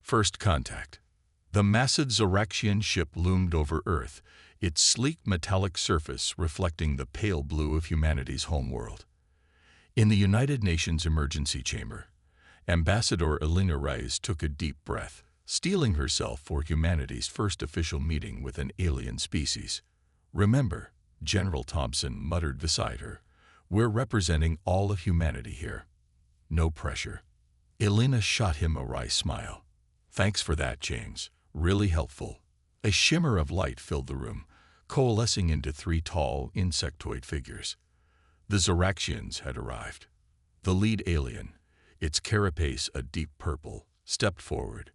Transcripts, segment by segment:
First contact. The massive Zoraxian ship loomed over Earth, its sleek metallic surface reflecting the pale blue of humanity's homeworld. In the United Nations Emergency Chamber, Ambassador Elena Reyes took a deep breath, steeling herself for humanity's first official meeting with an alien species. "Remember," General Thompson muttered beside her, "we're representing all of humanity here. No pressure." Elena shot him a wry smile. "Thanks for that, James. Really helpful." A shimmer of light filled the room, coalescing into three tall, insectoid figures. The Zoraxians had arrived. The lead alien, its carapace a deep purple, stepped forward.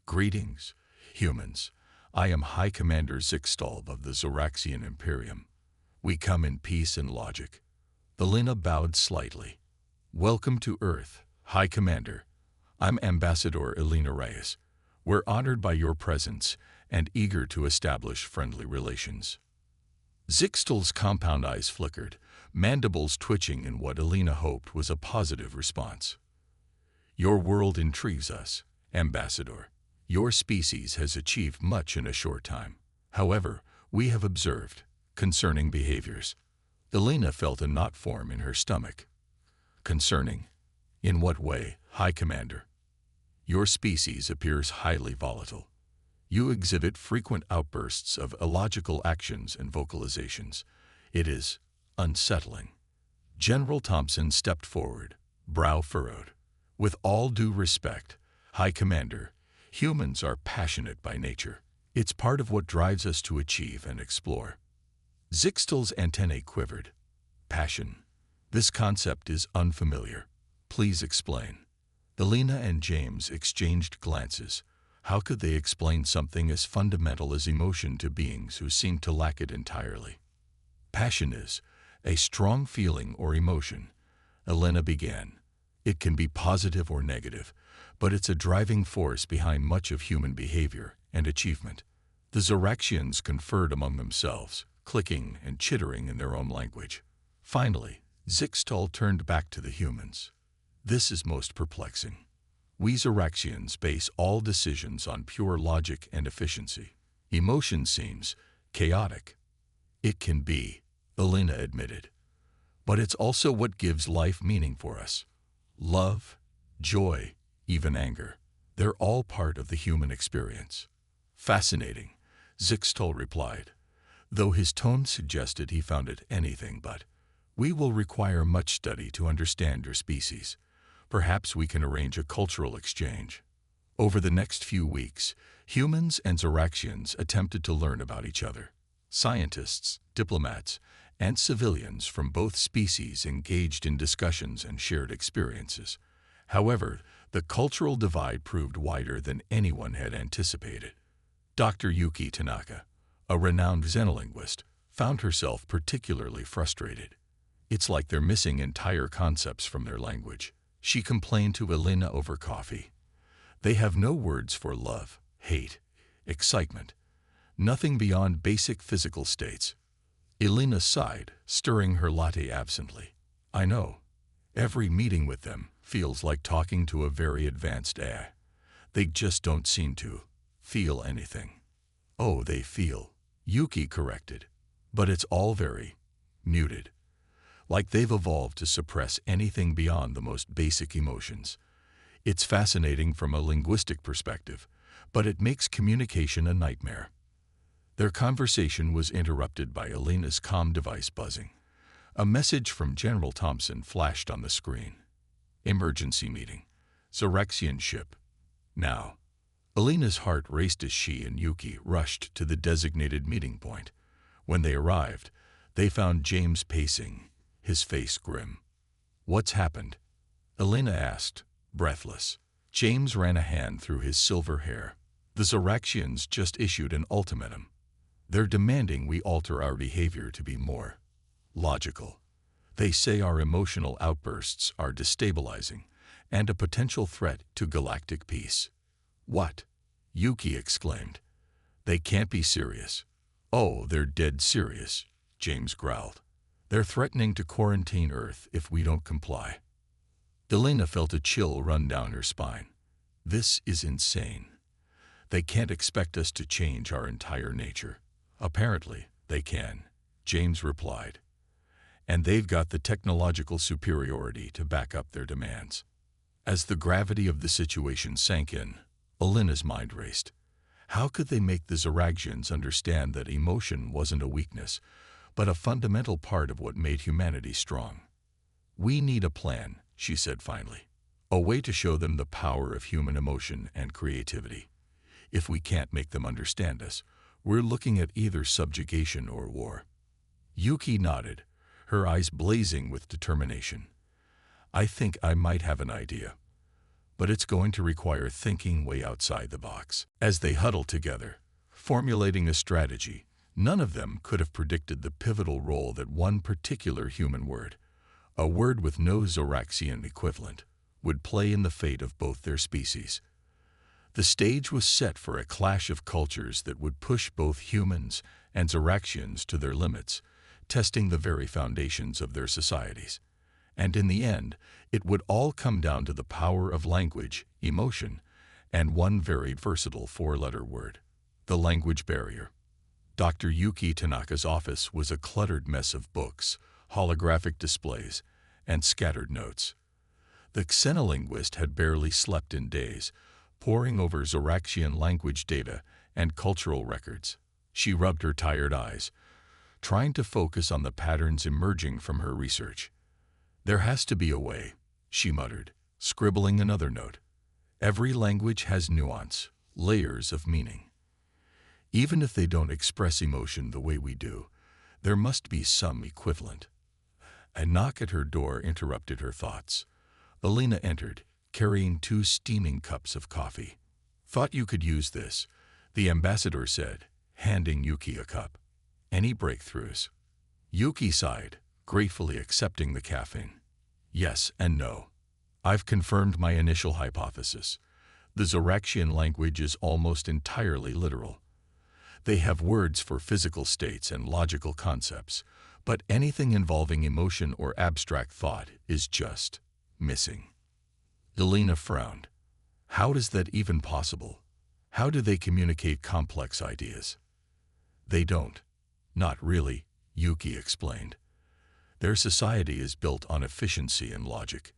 "Greetings, humans. I am High Commander Zixtal of the Zoraxian Imperium. We come in peace and logic." Elena bowed slightly. "Welcome to Earth, High Commander. I'm Ambassador Elena Reyes. We're honored by your presence and eager to establish friendly relations." Zixtal's compound eyes flickered, mandibles twitching in what Elena hoped was a positive response. "Your world intrigues us, Ambassador. Your species has achieved much in a short time. However, we have observed concerning behaviors." Elena felt a knot form in her stomach. "Concerning? In what way, High Commander?" "Your species appears highly volatile. You exhibit frequent outbursts of illogical actions and vocalizations. It is unsettling." General Thompson stepped forward, brow furrowed. "With all due respect, High Commander, humans are passionate by nature. It's part of what drives us to achieve and explore." Zixtal's antennae quivered. "Passion. This concept is unfamiliar. Please explain." Elena and James exchanged glances. How could they explain something as fundamental as emotion to beings who seemed to lack it entirely? "Passion is a strong feeling or emotion," Elena began. "It can be positive or negative, but it's a driving force behind much of human behavior and achievement." The Zoraxians conferred among themselves, clicking and chittering in their own language. Finally, Zixtal turned back to the humans. "This is most perplexing. We Zoraxians base all decisions on pure logic and efficiency. Emotion seems chaotic." "It can be," Elena admitted. "But it's also what gives life meaning for us. Love, joy, even anger. They're all part of the human experience." "Fascinating," Zixtal replied, though his tone suggested he found it anything but. "We will require much study to understand your species. Perhaps we can arrange a cultural exchange." Over the next few weeks, humans and Zoraxians attempted to learn about each other. Scientists, diplomats, and civilians from both species engaged in discussions and shared experiences. However, the cultural divide proved wider than anyone had anticipated. Dr. Yuki Tanaka, a renowned xenolinguist, found herself particularly frustrated. "It's like they're missing entire concepts from their language," she complained to Elena over coffee. "They have no words for love, hate, excitement, nothing beyond basic physical states." Elena sighed, stirring her latte absently. "I know. Every meeting with them feels like talking to a very advanced AI. They just don't seem to feel anything." "Oh, they feel," Yuki corrected. "But it's all very muted. Like they've evolved to suppress anything beyond the most basic emotions. It's fascinating from a linguistic perspective, but it makes communication a nightmare." Their conversation was interrupted by Elena's comm device buzzing. A message from General Thompson flashed on the screen. "Emergency meeting. Zoraxian ship. Now." Elena's heart raced as she and Yuki rushed to the designated meeting point. When they arrived, they found James pacing, his face grim. "What's happened?" Elena asked, breathless. James ran a hand through his silver hair. "The Zoraxians just issued an ultimatum. They're demanding we alter our behavior to be more logical. They say our emotional outbursts are destabilizing and a potential threat to galactic peace." "What?" Yuki exclaimed. "They can't be serious." "Oh, they're dead serious," James growled. "They're threatening to quarantine Earth if we don't comply." Elena felt a chill run down her spine. This is insane. They can't expect us to change our entire nature. Apparently, they can, James replied. And they've got the technological superiority to back up their demands. As the gravity of the situation sank in, Alina's mind raced. How could they make the Zoraxians understand that emotion wasn't a weakness, but a fundamental part of what made humanity strong? We need a plan, she said finally. A way to show them the power of human emotion and creativity. If we can't make them understand us, we're looking at either subjugation or war. Yuki nodded, her eyes blazing with determination. I think I might have an idea, but it's going to require thinking way outside the box. As they huddled together, formulating a strategy, none of them could have predicted the pivotal role that one particular human word, a word with no Zoraxian equivalent, would play in the fate of both their species. The stage was set for a clash of cultures that would push both humans and Zoraxians to their limits, testing the very foundations of their societies. And in the end, it would all come down to the power of language, emotion, and one very versatile four-letter word: the language barrier. Dr. Yuki Tanaka's office was a cluttered mess of books, holographic displays, and scattered notes. The xenolinguist had barely slept in days, poring over Zoraxian language data and cultural records. She rubbed her tired eyes, trying to focus on the patterns emerging from her research. There has to be a way, she muttered, scribbling another note. Every language has nuance, layers of meaning. Even if they don't express emotion the way we do, there must be some equivalent. A knock at her door interrupted her thoughts. Alina entered, carrying 2 steaming cups of coffee. Thought you could use this, the ambassador said, handing Yuki a cup. Any breakthroughs? Yuki sighed, gratefully accepting the caffeine. Yes and no. I've confirmed my initial hypothesis. The Zoraxian language is almost entirely literal. They have words for physical states and logical concepts, but anything involving emotion or abstract thought is just missing. Alina frowned. How is that even possible? How do they communicate complex ideas? They don't. Not really, Yuki explained. Their society is built on efficiency and logic.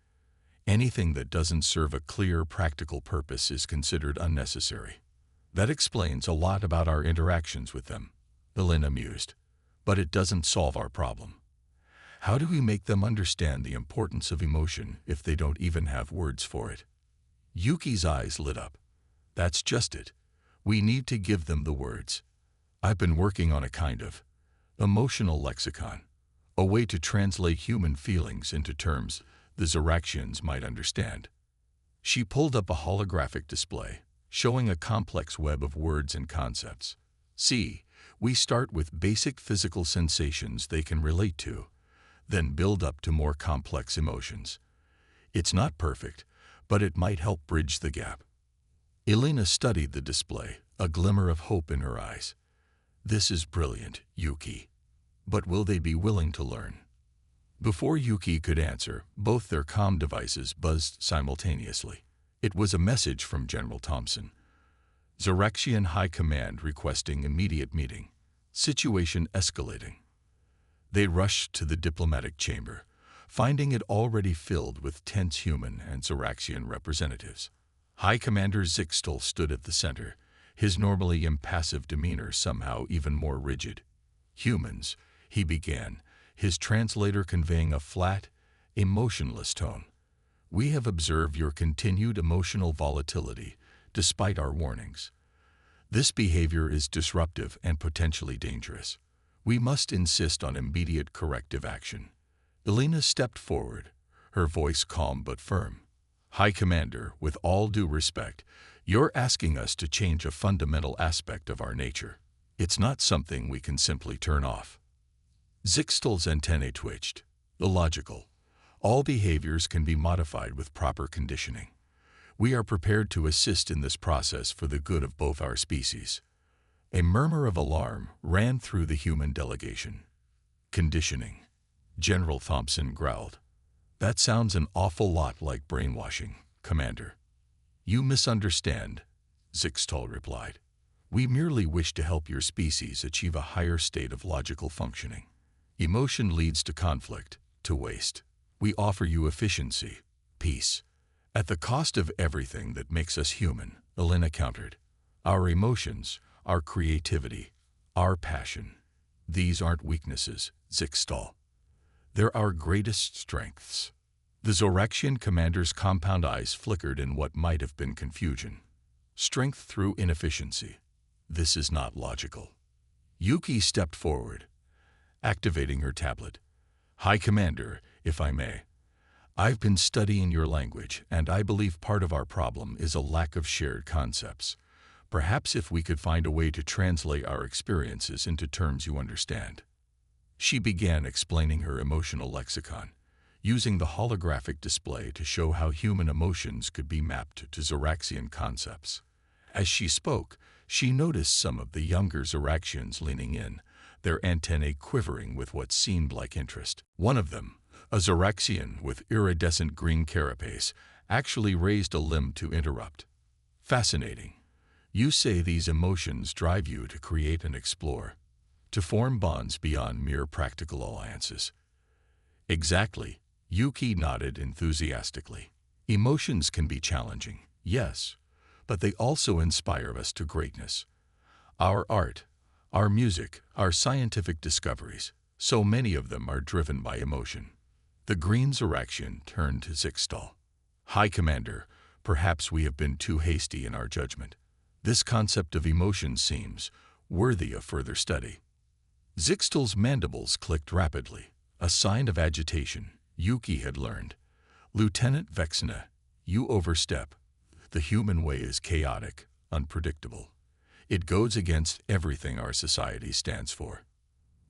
Anything that doesn't serve a clear, practical purpose is considered unnecessary. That explains a lot about our interactions with them, Alina mused. But it doesn't solve our problem. How do we make them understand the importance of emotion if they don't even have words for it? Yuki's eyes lit up. That's just it. We need to give them the words. I've been working on a kind of emotional lexicon, a way to translate human feelings into terms the Zoraxians might understand. She pulled up a holographic display, showing a complex web of words and concepts. See, we start with basic physical sensations they can relate to, then build up to more complex emotions. It's not perfect, but it might help bridge the gap. Alina studied the display, a glimmer of hope in her eyes. This is brilliant, Yuki. But will they be willing to learn? Before Yuki could answer, both their comm devices buzzed simultaneously. It was a message from General Thompson. Zoraxian High Command requesting immediate meeting. Situation escalating. They rushed to the diplomatic chamber, finding it already filled with tense human and Zoraxian representatives. High Commander Zixtel stood at the center, his normally impassive demeanor somehow even more rigid. Humans, he began, his translator conveying a flat, emotionless tone. We have observed your continued emotional volatility, despite our warnings. This behavior is disruptive and potentially dangerous. We must insist on immediate corrective action. Alina stepped forward, her voice calm but firm. High Commander, with all due respect, you're asking us to change a fundamental aspect of our nature. It's not something we can simply turn off. Zixtel's antennae twitched. Illogical. All behaviors can be modified with proper conditioning. We are prepared to assist in this process for the good of both our species. A murmur of alarm ran through the human delegation. Conditioning. General Thompson growled. That sounds an awful lot like brainwashing, Commander. You misunderstand, Zixtal replied. We merely wish to help your species achieve a higher state of logical functioning. Emotion leads to conflict, to waste. We offer you efficiency, peace, at the cost of everything that makes us human, Elena countered. Our emotions, our creativity, our passion. These aren't weaknesses, Zixtal. They're our greatest strengths. The Zoraxian commander's compound eyes flickered in what might have been confusion. Strength through inefficiency. This is not logical. Yuki stepped forward, activating her tablet. High Commander, if I may. I've been studying your language, and I believe part of our problem is a lack of shared concepts. Perhaps if we could find a way to translate our experiences into terms you understand. She began explaining her emotional lexicon, using the holographic display to show how human emotions could be mapped to Zoraxian concepts. As she spoke, she noticed some of the younger Zoraxians leaning in, their antennae quivering with what seemed like interest. One of them, a Zoraxian with iridescent green carapace, actually raised a limb to interrupt. Fascinating. You say these emotions drive you to create and explore, to form bonds beyond mere practical alliances. Exactly, Yuki nodded enthusiastically. Emotions can be challenging, yes, but they also inspire us to greatness. Our art, our music, our scientific discoveries, so many of them are driven by emotion. The green Zoraxian turned to Zixtal. High Commander, perhaps we have been too hasty in our judgment. This concept of emotion seems worthy of further study. Zixtal's mandibles clicked rapidly, a sign of agitation. Yuki had learned. Lieutenant Vexna, you overstep. The human way is chaotic, unpredictable. It goes against everything our society stands for.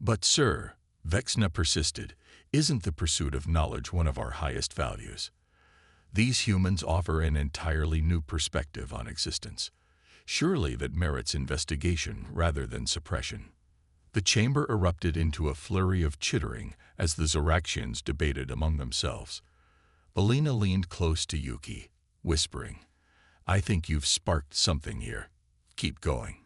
But sir, Vexna persisted, isn't the pursuit of knowledge one of our highest values? These humans offer an entirely new perspective on existence. Surely that merits investigation rather than suppression. The chamber erupted into a flurry of chittering as the Zoraxians debated among themselves. Belina leaned close to Yuki, whispering, I think you've sparked something here. Keep going.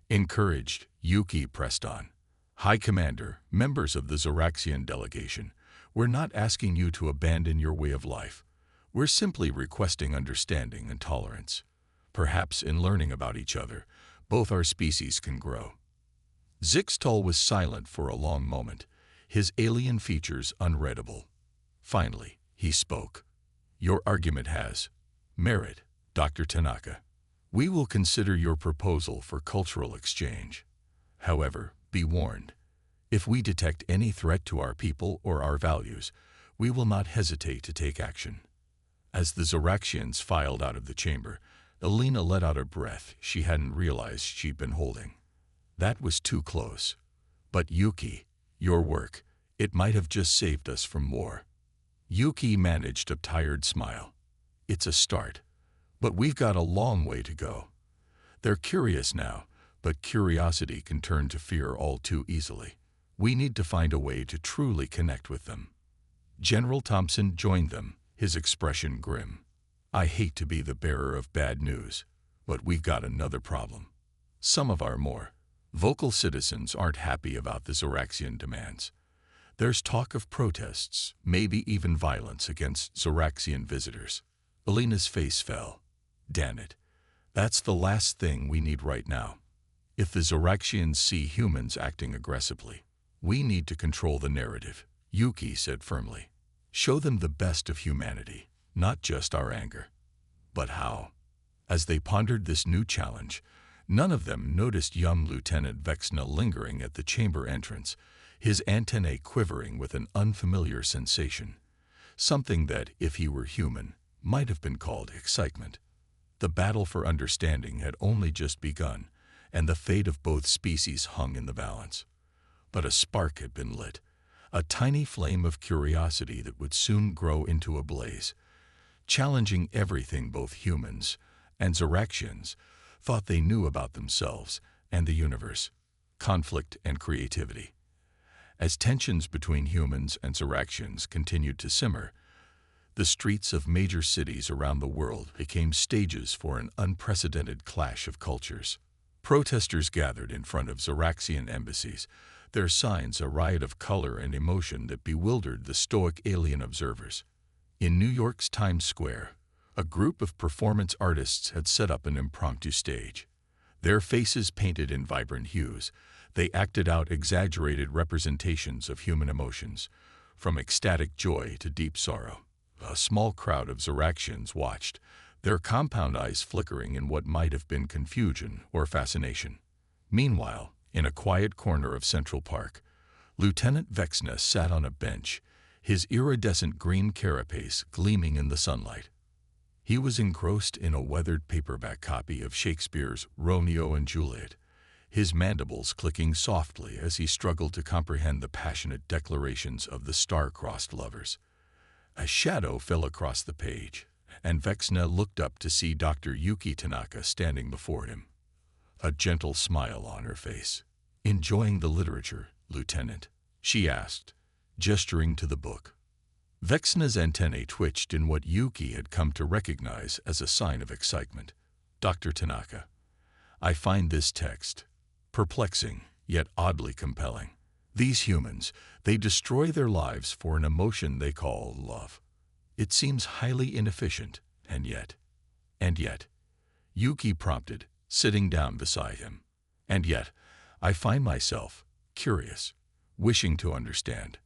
Encouraged, Yuki pressed on. High Commander, members of the Zoraxian delegation, we're not asking you to abandon your way of life. We're simply requesting understanding and tolerance. Perhaps in learning about each other, both our species can grow. Zixtal was silent for a long moment, his alien features unreadable. Finally, he spoke. Your argument has merit, Dr. Tanaka. We will consider your proposal for cultural exchange. However, be warned. If we detect any threat to our people or our values, we will not hesitate to take action. As the Zoraxians filed out of the chamber, Elena let out a breath she hadn't realized she'd been holding. That was too close. But Yuki, your work, it might have just saved us from war. Yuki managed a tired smile. It's a start, but we've got a long way to go. They're curious now, but curiosity can turn to fear all too easily. We need to find a way to truly connect with them. General Thompson joined them, his expression grim. I hate to be the bearer of bad news, but we've got another problem. Some of our more vocal citizens aren't happy about the Zoraxian demands. There's talk of protests, maybe even violence against Zoraxian visitors. Elena's face fell. Damn it. That's the last thing we need right now. If the Zoraxians see humans acting aggressively, we need to control the narrative, Yuki said firmly. Show them the best of humanity, not just our anger. But how? As they pondered this new challenge, none of them noticed young Lieutenant Vexna lingering at the chamber entrance, his antennae quivering with an unfamiliar sensation, something that, if he were human, might have been called excitement. The battle for understanding had only just begun, and the fate of both species hung in the balance. But a spark had been lit, a tiny flame of curiosity that would soon grow into a blaze, challenging everything both humans and Zoraxians thought they knew about themselves and the universe, conflict and creativity. As tensions between humans and Zoraxians continued to simmer, The streets of major cities around the world became stages for an unprecedented clash of cultures. Protesters gathered in front of Zoroastrian embassies, their signs a riot of color and emotion that bewildered the stoic alien observers. In New York's Times Square, a group of performance artists had set up an impromptu stage. Their faces painted in vibrant hues, they acted out exaggerated representations of human emotions, from ecstatic joy to deep sorrow. A small crowd of Zoroastrians watched, their compound eyes flickering in what might have been confusion or fascination. Meanwhile, in a quiet corner of Central Park, Lieutenant Vexna sat on a bench, his iridescent green carapace gleaming in the sunlight. He was engrossed in a weathered paperback copy of Shakespeare's Romeo and Juliet, his mandibles clicking softly as he struggled to comprehend the passionate declarations of the star-crossed lovers. A shadow fell across the page, and Vexna looked up to see Dr. Yuki Tanaka standing before him, a gentle smile on her face. "Enjoying the literature, Lieutenant?" she asked, gesturing to the book. Vexna's antennae twitched in what Yuki had come to recognize as a sign of excitement. "Dr. Tanaka, I find this text perplexing, yet oddly compelling. These humans, they destroy their lives for an emotion they call love. It seems highly inefficient, and yet, Yuki prompted, sitting down beside him. And yet, I find myself curious, wishing to understand."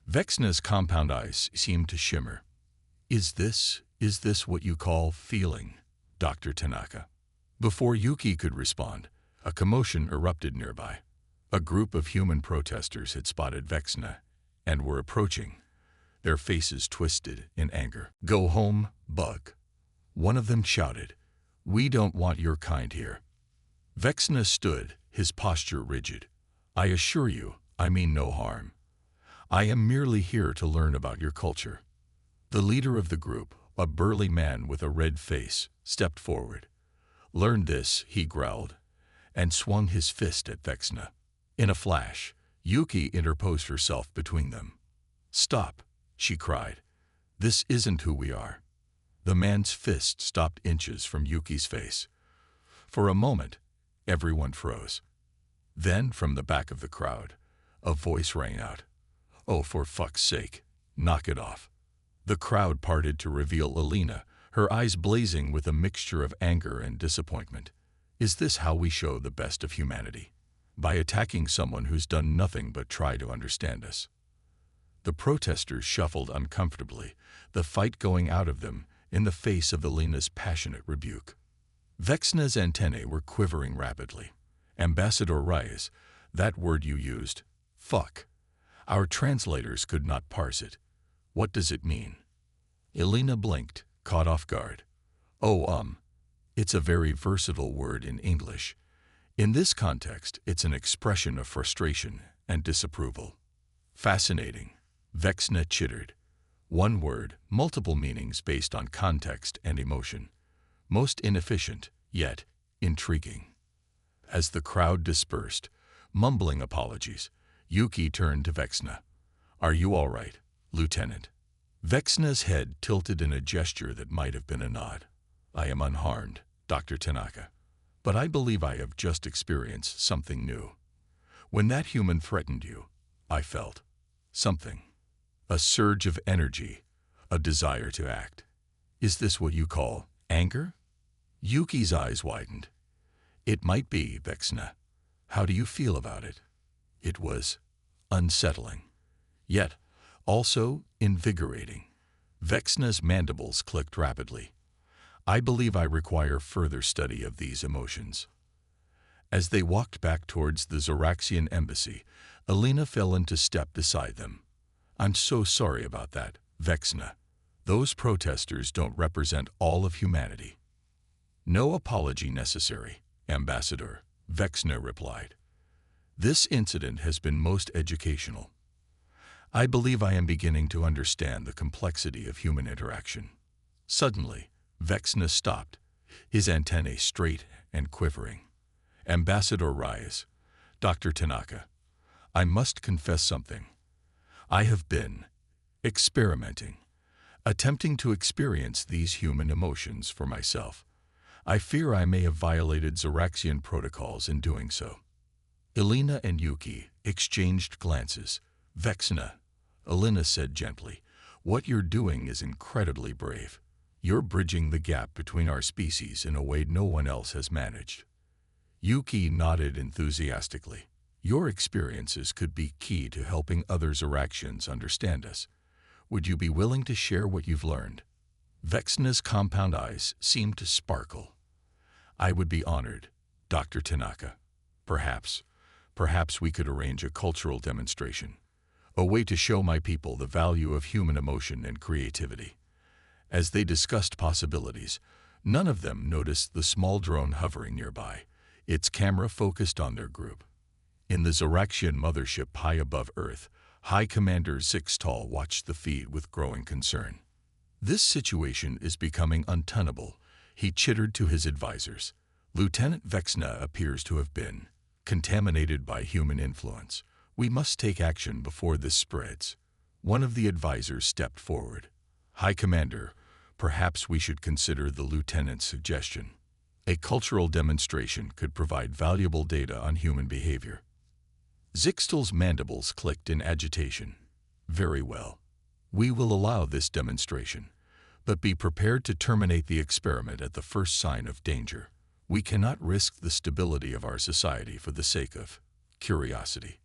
Vexna's compound eyes seemed to shimmer. Is this what you call feeling, Dr. Tanaka?" Before Yuki could respond, a commotion erupted nearby. A group of human protesters had spotted Vexna and were approaching, their faces twisted in anger. "Go home, bug," one of them shouted. "We don't want your kind here." Vexna stood, his posture rigid. "I assure you, I mean no harm. I am merely here to learn about your culture." The leader of the group, a burly man with a red face, stepped forward. "Learn this," he growled, and swung his fist at Vexna. In a flash, Yuki interposed herself between them. "Stop," she cried. "This isn't who we are." The man's fist stopped inches from Yuki's face. For a moment, everyone froze. Then, from the back of the crowd, a voice rang out. "Oh, for fuck's sake, knock it off." The crowd parted to reveal Alina, her eyes blazing with a mixture of anger and disappointment. Is this how we show the best of humanity? By attacking someone who's done nothing but try to understand us? The protesters shuffled uncomfortably, the fight going out of them in the face of Alina's passionate rebuke. Vexna's antennae were quivering rapidly. "Ambassador Reyes, that word you used, fuck. Our translators could not parse it. What does it mean?" Alina blinked, caught off guard. "Oh, it's a very versatile word in English. In this context, it's an expression of frustration and disapproval." "Fascinating," Vexna chittered. "One word, multiple meanings based on context and emotion. Most inefficient, yet intriguing." As the crowd dispersed, mumbling apologies, Yuki turned to Vexna. "Are you all right, Lieutenant?" Vexna's head tilted in a gesture that might have been a nod. "I am unharmed, Dr. Tanaka. But I believe I have just experienced something new. When that human threatened you, I felt something. A surge of energy, a desire to act. Is this what you call anger?" Yuki's eyes widened. "It might be, Vexna. How do you feel about it?" It was unsettling, yet also invigorating. Vexna's mandibles clicked rapidly. "I believe I require further study of these emotions." As they walked back towards the Zoroastrian embassy, Alina fell into step beside them. "I'm so sorry about that, Vexna. Those protesters don't represent all of humanity." "No apology necessary, Ambassador," Vexna replied. "This incident has been most educational. I believe I am beginning to understand the complexity of human interaction." Suddenly, Vexna stopped, his antennae straight and quivering. "Ambassador Reyes, Dr. Tanaka, I must confess something. I have been experimenting. attempting to experience these human emotions for myself. I fear I may have violated Zoraxian protocols in doing so. Elena and Yuki exchanged glances. Vexna, Elena said gently, what you're doing is incredibly brave. You're bridging the gap between our species in a way no one else has managed. Yuki nodded enthusiastically. Your experiences could be key to helping other Zoraxians understand us. Would you be willing to share what you've learned? Vexna's compound eyes seemed to sparkle. I would be honored, Dr. Tanaka. Perhaps we could arrange a cultural demonstration, a way to show my people the value of human emotion and creativity. As they discussed possibilities, none of them noticed the small drone hovering nearby, its camera focused on their group. In the Zoraxian mothership high above Earth, High Commander Zixtal watched the feed with growing concern. This situation is becoming untenable, he chittered to his advisors. Lieutenant Vexna appears to have been contaminated by human influence. We must take action before this spreads. One of the advisors stepped forward. High Commander, perhaps we should consider the lieutenant's suggestion. A cultural demonstration could provide valuable data on human behavior. Zixtal's mandibles clicked in agitation. Very well. We will allow this demonstration, but be prepared to terminate the experiment at the first sign of danger. We cannot risk the stability of our society for the sake of curiosity.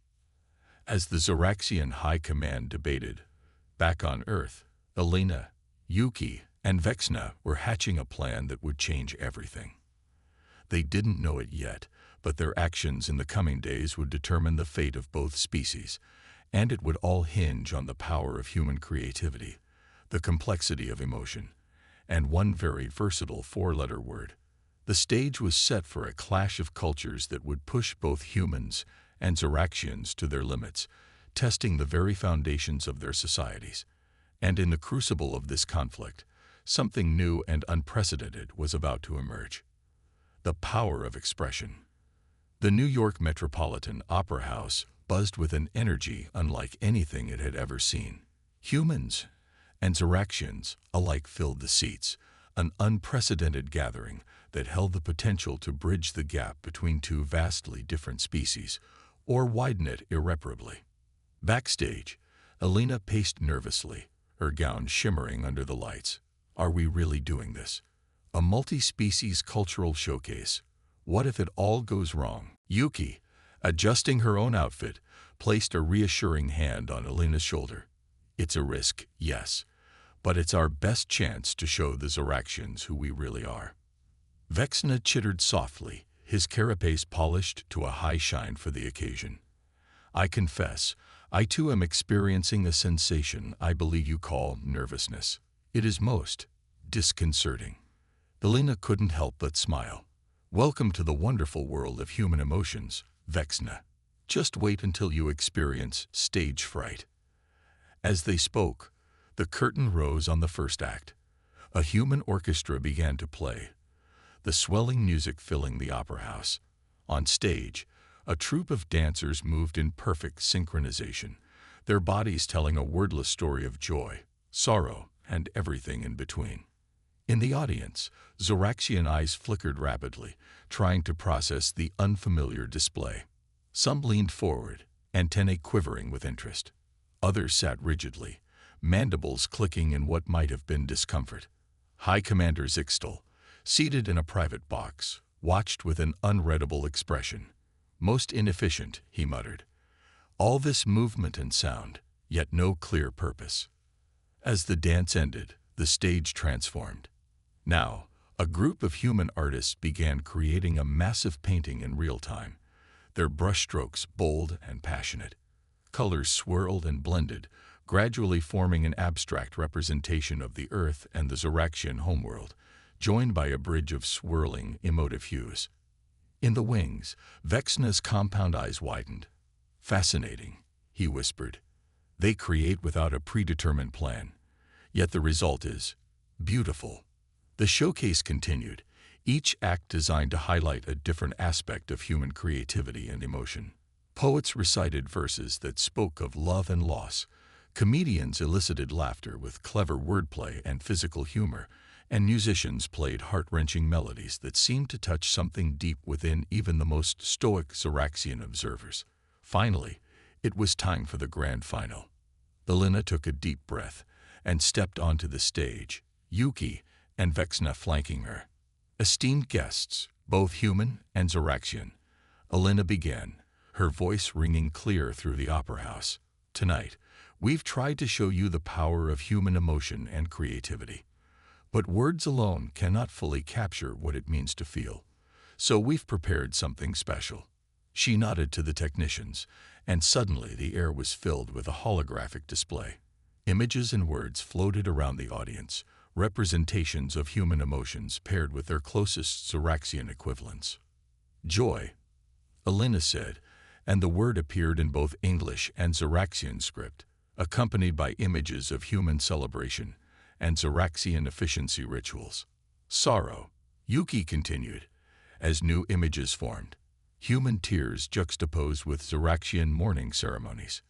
As the Zoraxian High Command debated, back on Earth, Elena, Yuki, and Vexna were hatching a plan that would change everything. They didn't know it yet, but their actions in the coming days would determine the fate of both species, and it would all hinge on the power of human creativity, the complexity of emotion, and one very versatile four-letter word. The stage was set for a clash of cultures that would push both humans and Zoraxians to their limits, testing the very foundations of their societies. And in the crucible of this conflict, something new and unprecedented was about to emerge. The power of expression. The New York Metropolitan Opera House buzzed with an energy unlike anything it had ever seen. Humans and Zoraxians alike filled the seats, an unprecedented gathering that held the potential to bridge the gap between two vastly different species, or widen it irreparably. Backstage, Elena paced nervously, her gown shimmering under the lights. Are we really doing this? A multi-species cultural showcase. What if it all goes wrong? Yuki, adjusting her own outfit, placed a reassuring hand on Elena's shoulder. It's a risk, yes, but it's our best chance to show the Zoraxians who we really are. Vexna chittered softly, his carapace polished to a high shine for the occasion. I confess, I too am experiencing a sensation I believe you call nervousness. It is most disconcerting. Elena couldn't help but smile. Welcome to the wonderful world of human emotions, Vexna. Just wait until you experience stage fright. As they spoke, the curtain rose on the first act. A human orchestra began to play, the swelling music filling the opera house. On stage, a troupe of dancers moved in perfect synchronization, their bodies telling a wordless story of joy, sorrow, and everything in between. In the audience, Zoraxian eyes flickered rapidly, trying to process the unfamiliar display. Some leaned forward, antennae quivering with interest. Others sat rigidly, mandibles clicking in what might have been discomfort. High Commander Zixtal, seated in a private box, watched with an unreadable expression. Most inefficient, he muttered. All this movement and sound, yet no clear purpose. As the dance ended, the stage transformed. Now, a group of human artists began creating a massive painting in real time, their brushstrokes bold and passionate. Colors swirled and blended, gradually forming an abstract representation of the Earth and the Zoraxian homeworld, joined by a bridge of swirling, emotive hues. In the wings, Vexna's compound eyes widened. Fascinating, he whispered. They create without a predetermined plan, yet the result is beautiful. The showcase continued, each act designed to highlight a different aspect of human creativity and emotion. Poets recited verses that spoke of love and loss, Comedians elicited laughter with clever wordplay and physical humor, and musicians played heart-wrenching melodies that seemed to touch something deep within even the most stoic Zoraxian observers. Finally, it was time for the grand final. Elena took a deep breath and stepped onto the stage, Yuki and Vexna flanking her. Esteemed guests, both human and Zoraxian, Elena began, her voice ringing clear through the opera house. Tonight, we've tried to show you the power of human emotion and creativity. But words alone cannot fully capture what it means to feel. So we've prepared something special. She nodded to the technicians, and suddenly the air was filled with a holographic display. Images and words floated around the audience, representations of human emotions paired with their closest Zoraxian equivalents. Joy, Elena said, and the word appeared in both English and Zoraxian script, accompanied by images of human celebration and Zoraxian efficiency rituals. Sorrow, Yuki continued, as new images formed, human tears juxtaposed with Zoraxian mourning ceremonies.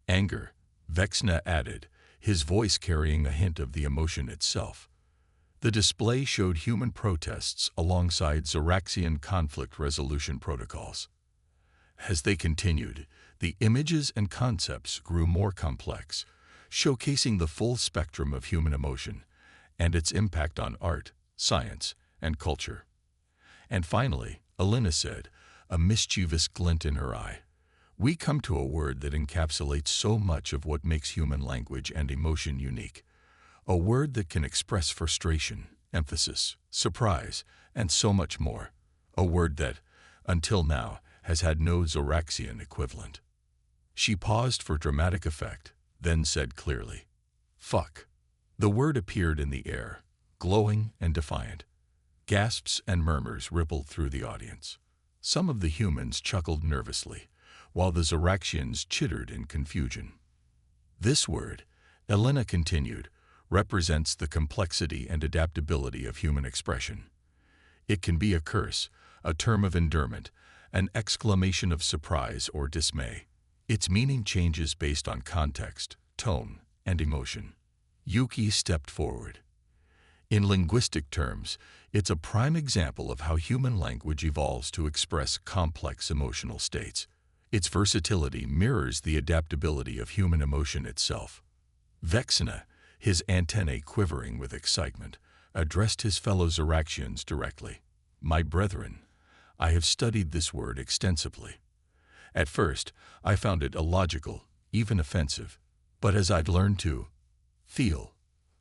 Anger, Vexna added, his voice carrying a hint of the emotion itself. The display showed human protests alongside Zoraxian conflict resolution protocols. As they continued, the images and concepts grew more complex, showcasing the full spectrum of human emotion and its impact on art, science, and culture. And finally, Elena said, a mischievous glint in her eye, we come to a word that encapsulates so much of what makes human language and emotion unique. A word that can express frustration, emphasis, surprise, and so much more. A word that, until now, has had no Zoraxian equivalent. She paused for dramatic effect, then said clearly, fuck. The word appeared in the air, glowing and defiant. Gasps and murmurs rippled through the audience. Some of the humans chuckled nervously, while the Zoraxians chittered in confusion. This word, Elena continued, represents the complexity and adaptability of human expression. It can be a curse, a term of endearment, an exclamation of surprise or dismay. Its meaning changes based on context, tone, and emotion. Yuki stepped forward. In linguistic terms, it's a prime example of how human language evolves to express complex emotional states. Its versatility mirrors the adaptability of human emotion itself. Vexna, his antennae quivering with excitement, addressed his fellow Zoraxians directly. My brethren, I have studied this word extensively. At first, I found it illogical, even offensive. But as I've learned to feel,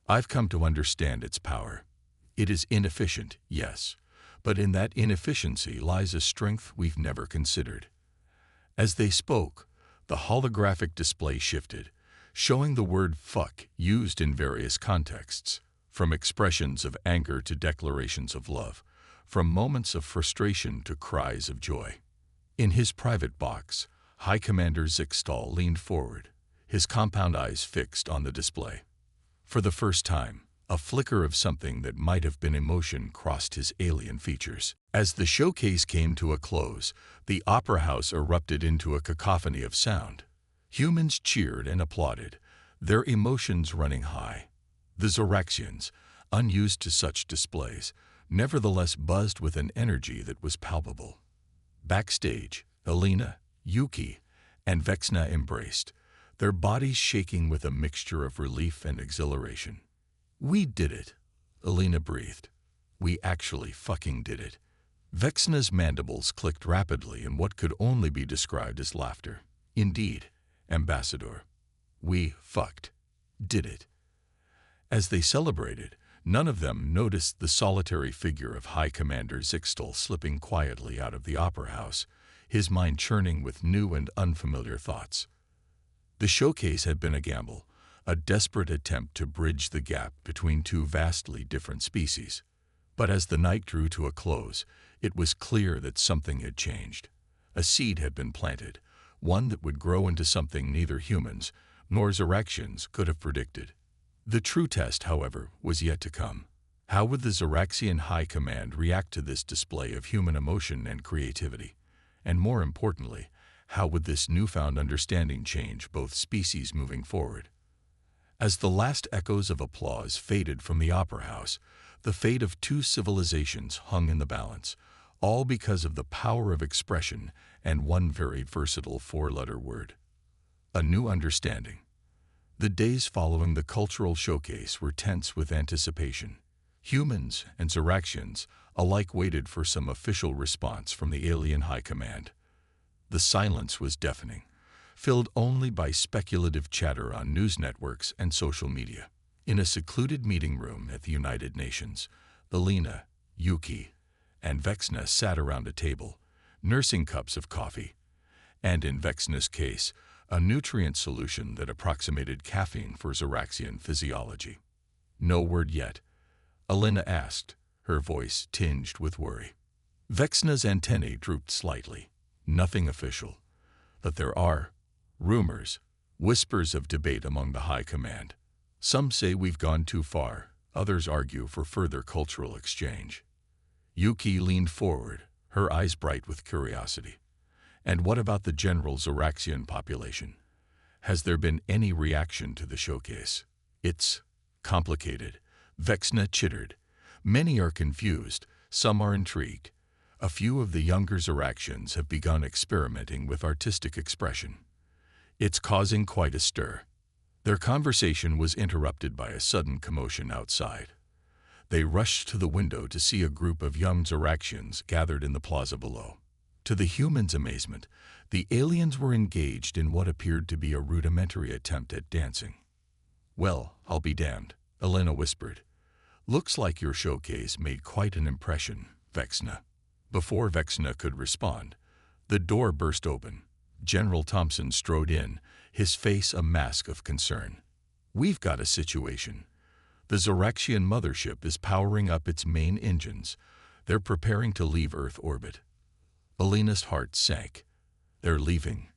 I've come to understand its power. It is inefficient, yes, but in that inefficiency lies a strength we've never considered. As they spoke, the holographic display shifted, showing the word fuck used in various contexts, from expressions of anger to declarations of love, from moments of frustration to cries of joy. In his private box, High Commander Zixtal leaned forward, his compound eyes fixed on the display. For the first time, a flicker of something that might have been emotion crossed his alien features. As the showcase came to a close, the opera house erupted into a cacophony of sound. Humans cheered and applauded, their emotions running high. The Zoraxians, unused to such displays, nevertheless buzzed with an energy that was palpable. Backstage, Elena, Yuki, and Vexna embraced, their bodies shaking with a mixture of relief and exhilaration. We did it, Elena breathed. We actually fucking did it. Vexna's mandibles clicked rapidly in what could only be described as laughter. Indeed, Ambassador, we did it. As they celebrated, none of them noticed the solitary figure of High Commander Zixtal slipping quietly out of the opera house, his mind churning with new and unfamiliar thoughts. The showcase had been a gamble, a desperate attempt to bridge the gap between two vastly different species. But as the night drew to a close, it was clear that something had changed. A seed had been planted, one that would grow into something neither humans nor Zoraxians could have predicted. The true test, however, was yet to come. How would the Zoraxian High Command react to this display of human emotion and creativity? And more importantly, how would this newfound understanding change both species moving forward? As the last echoes of applause faded from the opera house, the fate of two civilizations hung in the balance, all because of the power of expression and one very versatile four-letter word: a new understanding. The days following the cultural showcase were tense with anticipation. Humans and Zoraxians alike waited for some official response from the alien high command. The silence was deafening, filled only by speculative chatter on news networks and social media. In a secluded meeting room at the United Nations, Elena, Yuki, and Vexna sat around a table, nursing cups of coffee, and in Vexna's case, a nutrient solution that approximated caffeine for Zoraxian physiology. "No word yet?" Elena asked, her voice tinged with worry. Vexna's antennae drooped slightly. "Nothing official, but there are rumors, whispers of debate among the high command. Some say we've gone too far, others argue for further cultural exchange." Yuki leaned forward, her eyes bright with curiosity. "And what about the general Zoraxian population? Has there been any reaction to the showcase?" "It's complicated," Vexna chittered. "Many are confused, some are intrigued. A few of the younger Zoraxians have begun experimenting with artistic expression. It's causing quite a stir." Their conversation was interrupted by a sudden commotion outside. They rushed to the window to see a group of young Zoraxians gathered in the plaza below. To the humans' amazement, the aliens were engaged in what appeared to be a rudimentary attempt at dancing. "Well, I'll be damned," Elena whispered. "Looks like your showcase made quite an impression, Vexna." Before Vexna could respond, the door burst open. General Thompson strode in, his face a mask of concern. "We've got a situation. The Zoraxian mothership is powering up its main engines. They're preparing to leave Earth orbit." Elena's heart sank. "They're leaving,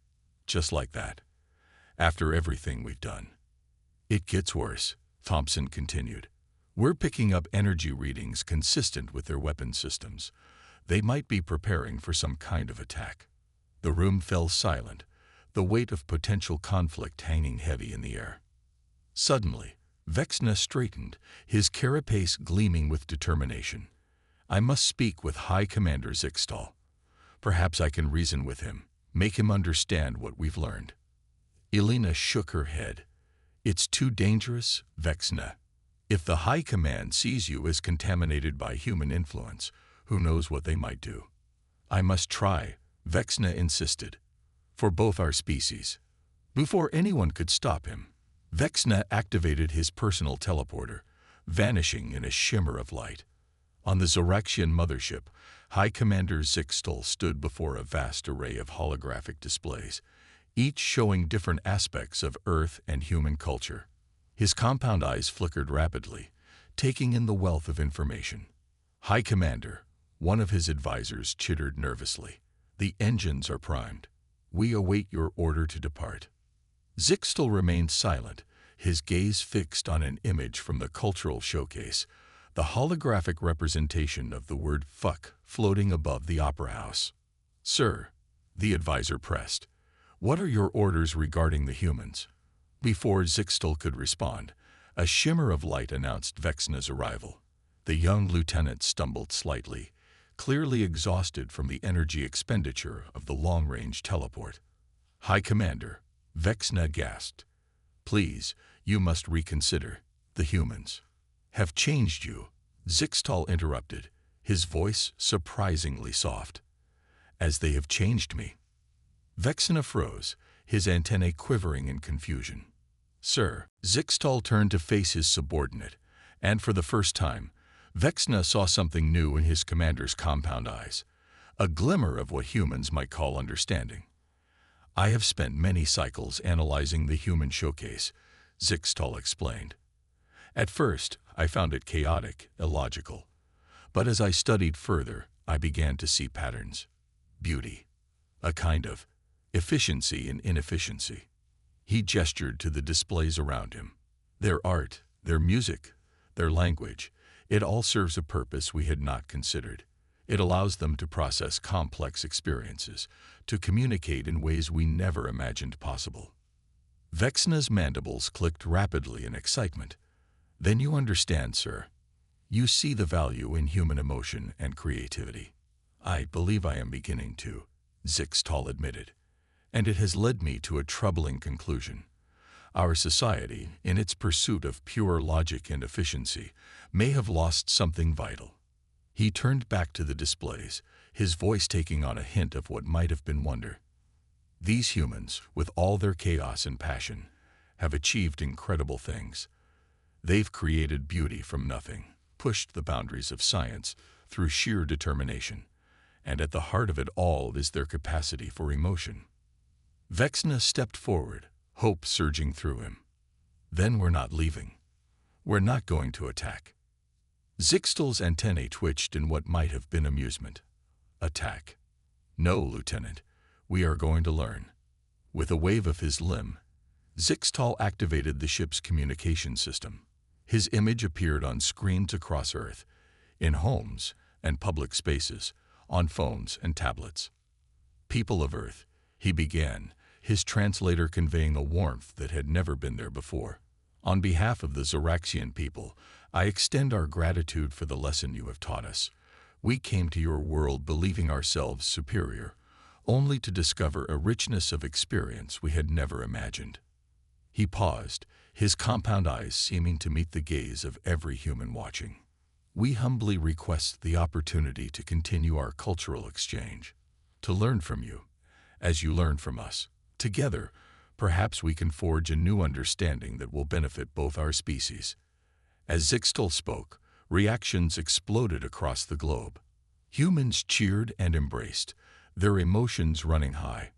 just like that, after everything we've done." "It gets worse," Thompson continued. "We're picking up energy readings consistent with their weapon systems. They might be preparing for some kind of attack." The room fell silent, the weight of potential conflict hanging heavy in the air. Suddenly, Vexna straightened, his carapace gleaming with determination. "I must speak with High Commander Zixtal. Perhaps I can reason with him, make him understand what we've learned." Elena shook her head. "It's too dangerous, Vexna. If the High Command sees you as contaminated by human influence, who knows what they might do?" "I must try," Vexna insisted, "for both our species." Before anyone could stop him, Vexna activated his personal teleporter, vanishing in a shimmer of light. On the Zoraxian mothership, High Commander Zixtal stood before a vast array of holographic displays, each showing different aspects of Earth and human culture. His compound eyes flickered rapidly, taking in the wealth of information. "High Commander," one of his advisors chittered nervously, "the engines are primed. We await your order to depart." Zixtal remained silent, his gaze fixed on an image from the cultural showcase, the holographic representation of the word fuck floating above the opera house. "Sir," the advisor pressed, "what are your orders regarding the humans?" Before Zixtal could respond, a shimmer of light announced Vexna's arrival. The young lieutenant stumbled slightly, clearly exhausted from the energy expenditure of the long-range teleport. "High Commander," Vexna gasped, "please, you must reconsider. The humans have changed you," Zixtal interrupted, his voice surprisingly soft. "As they have changed me." Vexna froze, his antennae quivering in confusion. "Sir," Zixtal turned to face his subordinate, and for the first time, Vexna saw something new in his commander's compound eyes, a glimmer of what humans might call understanding. "I have spent many cycles analyzing the human showcase," Zixtal explained. "At first, I found it chaotic, illogical. But as I studied further, I began to see patterns. Beauty. A kind of efficiency in inefficiency." He gestured to the displays around him. "Their art, their music, their language, it all serves a purpose we had not considered. It allows them to process complex experiences, to communicate in ways we never imagined possible." Vexna's mandibles clicked rapidly in excitement. Then you understand, sir. You see the value in human emotion and creativity. I believe I am beginning to, Zixtal admitted. And it has led me to a troubling conclusion. Our society, in its pursuit of pure logic and efficiency, may have lost something vital. He turned back to the displays, his voice taking on a hint of what might have been wonder. These humans, with all their chaos and passion, have achieved incredible things. They've created beauty from nothing, pushed the boundaries of science through sheer determination, and at the heart of it all is their capacity for emotion. Vexna stepped forward, hope surging through him. Then we're not leaving. We're not going to attack. Zixtal's antennae twitched in what might have been amusement. Attack? No, Lieutenant. We are going to learn. With a wave of his limb, Zixtal activated the ship's communication system. His image appeared on screens across Earth, in homes and public spaces, on phones and tablets. People of Earth, he began, his translator conveying a warmth that had never been there before. On behalf of the Zoraxian people, I extend our gratitude for the lesson you have taught us. We came to your world believing ourselves superior, only to discover a richness of experience we had never imagined. He paused, his compound eyes seeming to meet the gaze of every human watching. We humbly request the opportunity to continue our cultural exchange, to learn from you, as you learn from us. Together, perhaps we can forge a new understanding that will benefit both our species. As Zixtal spoke, reactions exploded across the globe. Humans cheered and embraced, their emotions running high.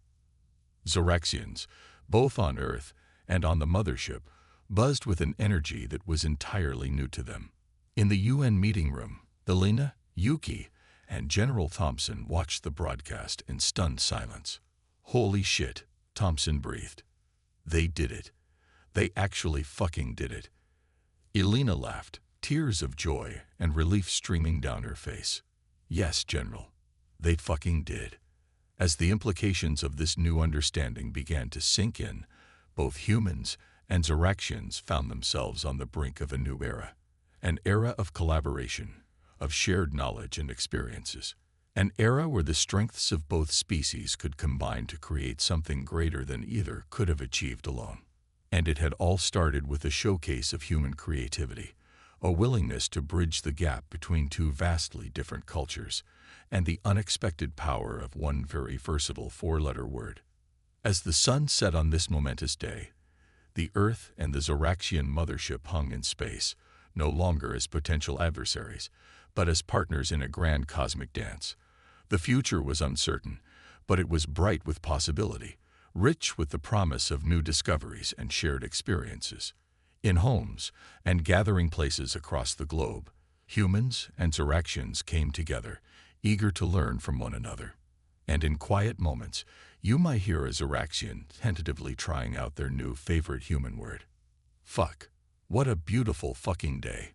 Zoraxians, both on Earth and on the mothership, buzzed with an energy that was entirely new to them. In the UN meeting room, Elena, Yuki, and General Thompson watched the broadcast in stunned silence. Holy shit, Thompson breathed. They did it. They actually fucking did it. Elena laughed, tears of joy and relief streaming down her face. Yes, General, they fucking did. As the implications of this new understanding began to sink in, both humans and Zoraxians found themselves on the brink of a new era. An era of collaboration, of shared knowledge and experiences. An era where the strengths of both species could combine to create something greater than either could have achieved alone. And it had all started with a showcase of human creativity, a willingness to bridge the gap between two vastly different cultures, and the unexpected power of one very versatile four-letter word. As the sun set on this momentous day, the Earth and the Zoraxian mothership hung in space, no longer as potential adversaries, but as partners in a grand cosmic dance. The future was uncertain, but it was bright with possibility, rich with the promise of new discoveries and shared experiences. In homes and gathering places across the globe, humans and Zoraxians came together, eager to learn from one another. And in quiet moments, you might hear a Zoraxian tentatively trying out their new favorite human word. Fuck. What a beautiful fucking day.